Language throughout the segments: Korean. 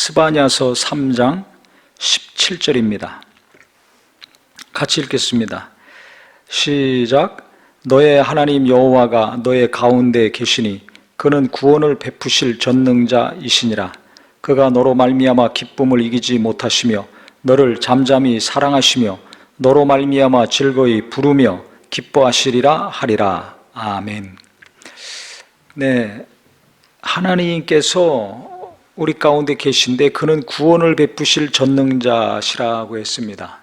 스바냐서 3장 17절입니다. 같이 읽겠습니다. 시작. 너의 하나님 여호와가 너의 가운데 계시니 그는 구원을 베푸실 전능자이시니라. 그가 너로 말미암아 기쁨을 이기지 못하시며 너를 잠잠히 사랑하시며 너로 말미암아 즐거이 부르며 기뻐하시리라 하리라. 아멘. 네, 하나님께서 우리 가운데 계신데 그는 구원을 베푸실 전능자시라고 했습니다.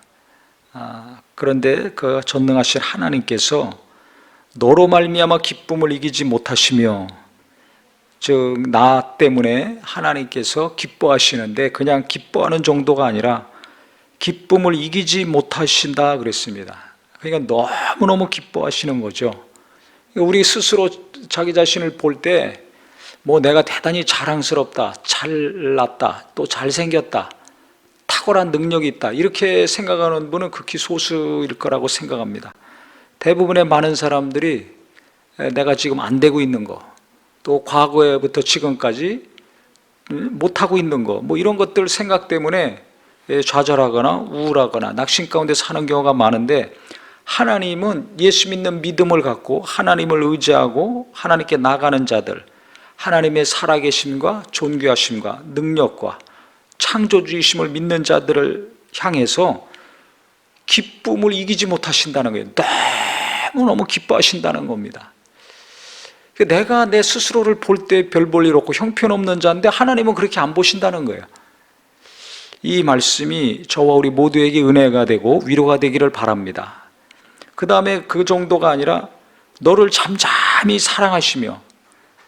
그런데 그 전능하신 하나님께서 너로 말미암아 기쁨을 이기지 못하시며, 즉 나 때문에 하나님께서 기뻐하시는데 그냥 기뻐하는 정도가 아니라 기쁨을 이기지 못하신다 그랬습니다. 그러니까 너무너무 기뻐하시는 거죠. 우리 스스로 자기 자신을 볼 때 내가 대단히 자랑스럽다, 잘났다, 또 잘생겼다, 탁월한 능력이 있다, 이렇게 생각하는 분은 극히 소수일 거라고 생각합니다. 대부분의 많은 사람들이 내가 지금 안 되고 있는 거, 또 과거에부터 지금까지 못하고 있는 거, 이런 것들 생각 때문에 좌절하거나 우울하거나 낙심 가운데 사는 경우가 많은데, 하나님은 예수 믿는 믿음을 갖고 하나님을 의지하고 하나님께 나가는 자들, 하나님의 살아계심과 존귀하심과 능력과 창조주이심을 믿는 자들을 향해서 기쁨을 이기지 못하신다는 거예요. 너무너무 기뻐하신다는 겁니다. 내가 내 스스로를 볼 때 별 볼 일 없고 형편없는 자인데 하나님은 그렇게 안 보신다는 거예요. 이 말씀이 저와 우리 모두에게 은혜가 되고 위로가 되기를 바랍니다. 그 다음에 그 정도가 아니라 너를 잠잠히 사랑하시며,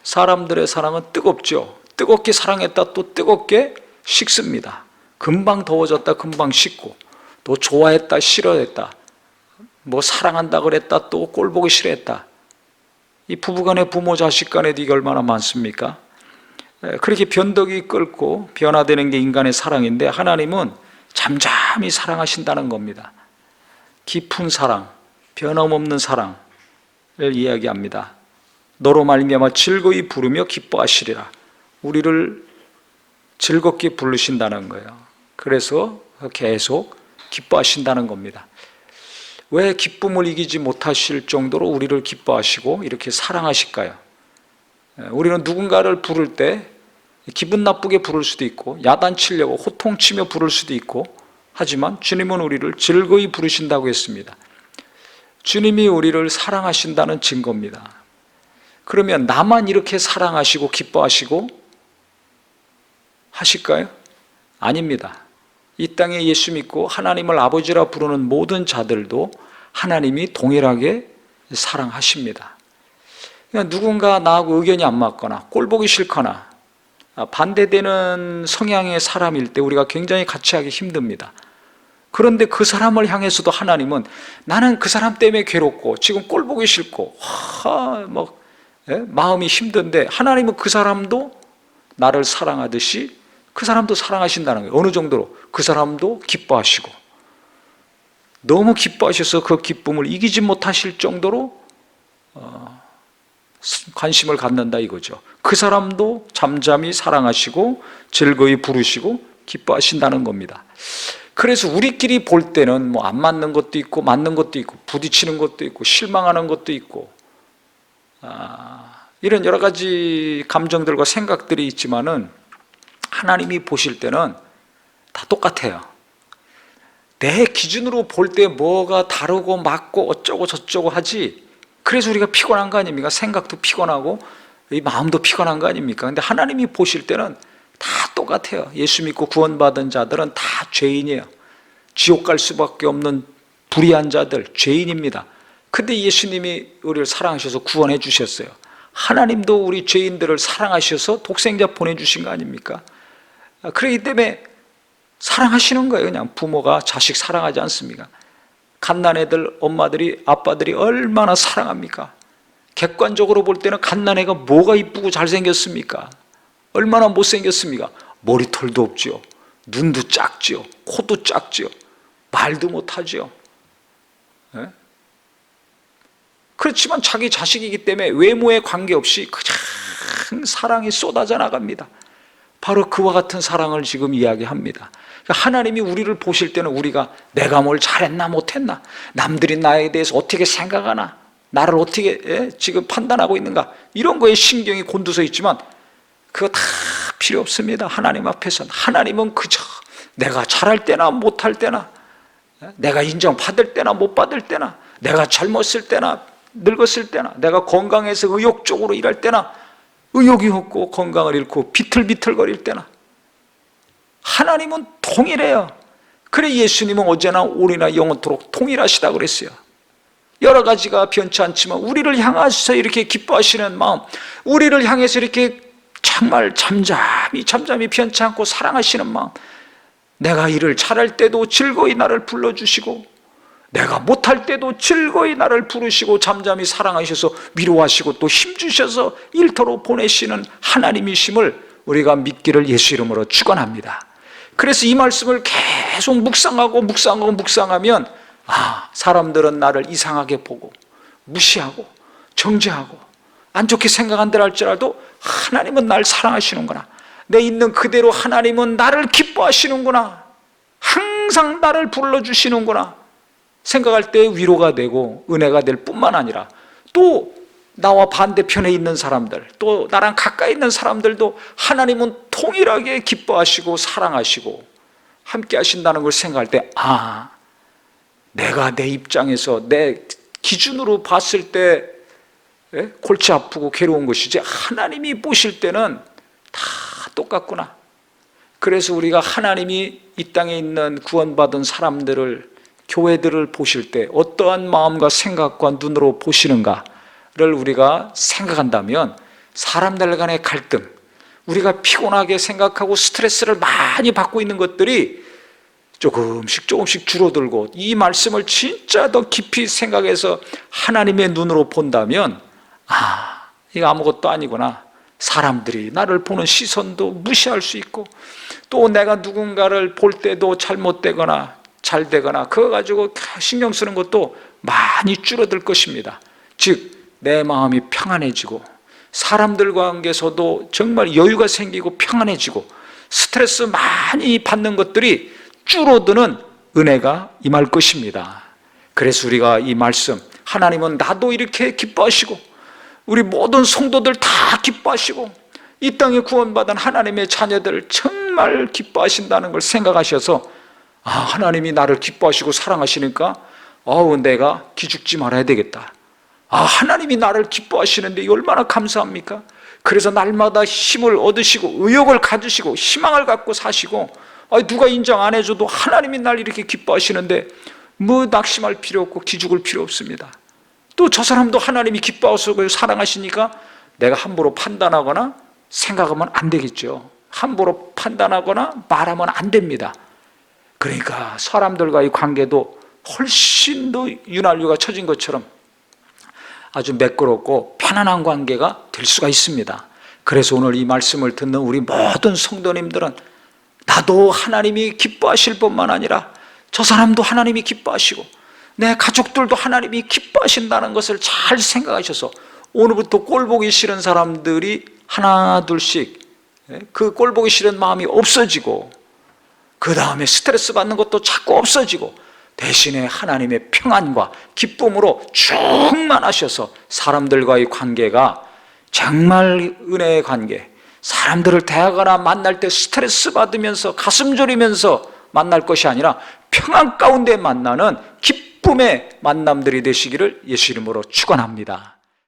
사람들의 사랑은 뜨겁죠. 뜨겁게 사랑했다 또 뜨겁게 식습니다. 금방 더워졌다 금방 식고, 또 좋아했다 싫어했다, 사랑한다 그랬다 또 꼴보기 싫어했다. 이 부부간에 부모 자식 간에도 이게 얼마나 많습니까? 그렇게 변덕이 끓고 변화되는 게 인간의 사랑인데, 하나님은 잠잠히 사랑하신다는 겁니다. 깊은 사랑, 변함없는 사랑을 이야기합니다. 너로 말미암아 즐거이 부르며 기뻐하시리라. 우리를 즐겁게 부르신다는 거예요. 그래서 계속 기뻐하신다는 겁니다. 왜 기쁨을 이기지 못하실 정도로 우리를 기뻐하시고 이렇게 사랑하실까요? 우리는 누군가를 부를 때 기분 나쁘게 부를 수도 있고 야단치려고 호통치며 부를 수도 있고, 하지만 주님은 우리를 즐거이 부르신다고 했습니다. 주님이 우리를 사랑하신다는 증거입니다. 그러면 나만 이렇게 사랑하시고 기뻐하시고 하실까요? 아닙니다. 이 땅에 예수 믿고 하나님을 아버지라 부르는 모든 자들도 하나님이 동일하게 사랑하십니다. 그러니까 누군가 나하고 의견이 안 맞거나 꼴보기 싫거나 반대되는 성향의 사람일 때 우리가 굉장히 같이 하기 힘듭니다. 그런데 그 사람을 향해서도 하나님은 나는 그 사람 때문에 괴롭고 지금 꼴보기 싫고 마음이 힘든데, 하나님은 그 사람도 나를 사랑하듯이 그 사람도 사랑하신다는 거예요. 어느 정도로? 그 사람도 기뻐하시고, 너무 기뻐하셔서 그 기쁨을 이기지 못하실 정도로 관심을 갖는다 이거죠. 그 사람도 잠잠히 사랑하시고 즐거이 부르시고 기뻐하신다는 겁니다. 그래서 우리끼리 볼 때는 안 맞는 것도 있고 맞는 것도 있고 부딪히는 것도 있고 실망하는 것도 있고 이런 여러 가지 감정들과 생각들이 있지만은, 하나님이 보실 때는 다 똑같아요. 내 기준으로 볼 때 뭐가 다르고 맞고 어쩌고 저쩌고 하지, 그래서 우리가 피곤한 거 아닙니까? 생각도 피곤하고 이 마음도 피곤한 거 아닙니까? 근데 하나님이 보실 때는 다 똑같아요. 예수 믿고 구원받은 자들은 다 죄인이에요. 지옥 갈 수밖에 없는 불의한 자들, 죄인입니다. 근데 예수님이 우리를 사랑하셔서 구원해 주셨어요. 하나님도 우리 죄인들을 사랑하셔서 독생자 보내주신 거 아닙니까? 그렇기 때문에 사랑하시는 거예요. 그냥 부모가 자식 사랑하지 않습니까? 갓난애들 엄마들이 아빠들이 얼마나 사랑합니까? 객관적으로 볼 때는 갓난애가 뭐가 이쁘고 잘생겼습니까? 얼마나 못생겼습니까? 머리털도 없지요, 눈도 작지요, 코도 작지요, 말도 못하지요. 그렇지만 자기 자식이기 때문에 외모에 관계없이 그냥 사랑이 쏟아져 나갑니다. 바로 그와 같은 사랑을 지금 이야기합니다. 그러니까 하나님이 우리를 보실 때는 우리가 내가 뭘 잘했나 못했나, 남들이 나에 대해서 어떻게 생각하나, 나를 어떻게 지금 판단하고 있는가, 이런 거에 신경이 곤두서 있지만 그거 다 필요 없습니다. 하나님 앞에서는. 하나님은 그저 내가 잘할 때나 못할 때나, 내가 인정받을 때나 못 받을 때나, 내가 젊었을 때나 늙었을 때나, 내가 건강해서 의욕적으로 일할 때나, 의욕이 없고 건강을 잃고 비틀비틀거릴 때나, 하나님은 동일해요. 그래 예수님은 어제나 오늘이나 영원토록 동일하시다 그랬어요. 여러 가지가 변치 않지만 우리를 향해서 이렇게 기뻐하시는 마음, 우리를 향해서 이렇게 정말 잠잠히 변치 않고 사랑하시는 마음, 내가 일을 잘할 때도 즐거이 나를 불러주시고, 내가 못할 때도 즐거이 나를 부르시고 잠잠히 사랑하셔서 위로하시고 또 힘주셔서 일터로 보내시는 하나님이심을 우리가 믿기를 예수 이름으로 축원합니다. 그래서 이 말씀을 계속 묵상하면 사람들은 나를 이상하게 보고 무시하고 정죄하고 안 좋게 생각한다 할지라도 하나님은 날 사랑하시는구나, 내 있는 그대로 하나님은 나를 기뻐하시는구나, 항상 나를 불러주시는구나 생각할 때 위로가 되고 은혜가 될 뿐만 아니라, 또 나와 반대편에 있는 사람들, 또 나랑 가까이 있는 사람들도 하나님은 동일하게 기뻐하시고 사랑하시고 함께 하신다는 걸 생각할 때, 내가 내 입장에서 내 기준으로 봤을 때 골치 아프고 괴로운 것이지 하나님이 보실 때는 다 똑같구나. 그래서 우리가 하나님이 이 땅에 있는 구원받은 사람들을, 교회들을 보실 때 어떠한 마음과 생각과 눈으로 보시는가를 우리가 생각한다면, 사람들 간의 갈등, 우리가 피곤하게 생각하고 스트레스를 많이 받고 있는 것들이 조금씩 줄어들고, 이 말씀을 진짜 더 깊이 생각해서 하나님의 눈으로 본다면, 이거 아무것도 아니구나, 사람들이 나를 보는 시선도 무시할 수 있고, 또 내가 누군가를 볼 때도 잘못되거나 잘 되거나 그거 가지고 신경 쓰는 것도 많이 줄어들 것입니다. 즉 내 마음이 평안해지고, 사람들 관계에서도 정말 여유가 생기고 평안해지고, 스트레스 많이 받는 것들이 줄어드는 은혜가 임할 것입니다. 그래서 우리가 이 말씀, 하나님은 나도 이렇게 기뻐하시고 우리 모든 성도들 다 기뻐하시고 이 땅에 구원받은 하나님의 자녀들을 정말 기뻐하신다는 걸 생각하셔서, 하나님이 나를 기뻐하시고 사랑하시니까 내가 기죽지 말아야 되겠다. 하나님이 나를 기뻐하시는데 얼마나 감사합니까? 그래서 날마다 힘을 얻으시고 의욕을 가지시고 희망을 갖고 사시고, 누가 인정 안 해줘도 하나님이 날 이렇게 기뻐하시는데 뭐 낙심할 필요 없고 기죽을 필요 없습니다. 또 저 사람도 하나님이 기뻐하시고 사랑하시니까 내가 함부로 판단하거나 생각하면 안 되겠죠. 함부로 판단하거나 말하면 안 됩니다. 그러니까 사람들과의 관계도 훨씬 더 윤활유가 쳐진 것처럼 아주 매끄럽고 편안한 관계가 될 수가 있습니다. 그래서 오늘 이 말씀을 듣는 우리 모든 성도님들은 나도 하나님이 기뻐하실 뿐만 아니라 저 사람도 하나님이 기뻐하시고 내 가족들도 하나님이 기뻐하신다는 것을 잘 생각하셔서, 오늘부터 꼴보기 싫은 사람들이 하나 둘씩 그 꼴보기 싫은 마음이 없어지고, 그 다음에 스트레스 받는 것도 자꾸 없어지고, 대신에 하나님의 평안과 기쁨으로 충만하셔서 사람들과의 관계가 정말 은혜의 관계, 사람들을 대하거나 만날 때 스트레스 받으면서 가슴 졸이면서 만날 것이 아니라 평안 가운데 만나는 기쁨의 만남들이 되시기를 예수 이름으로 축원합니다.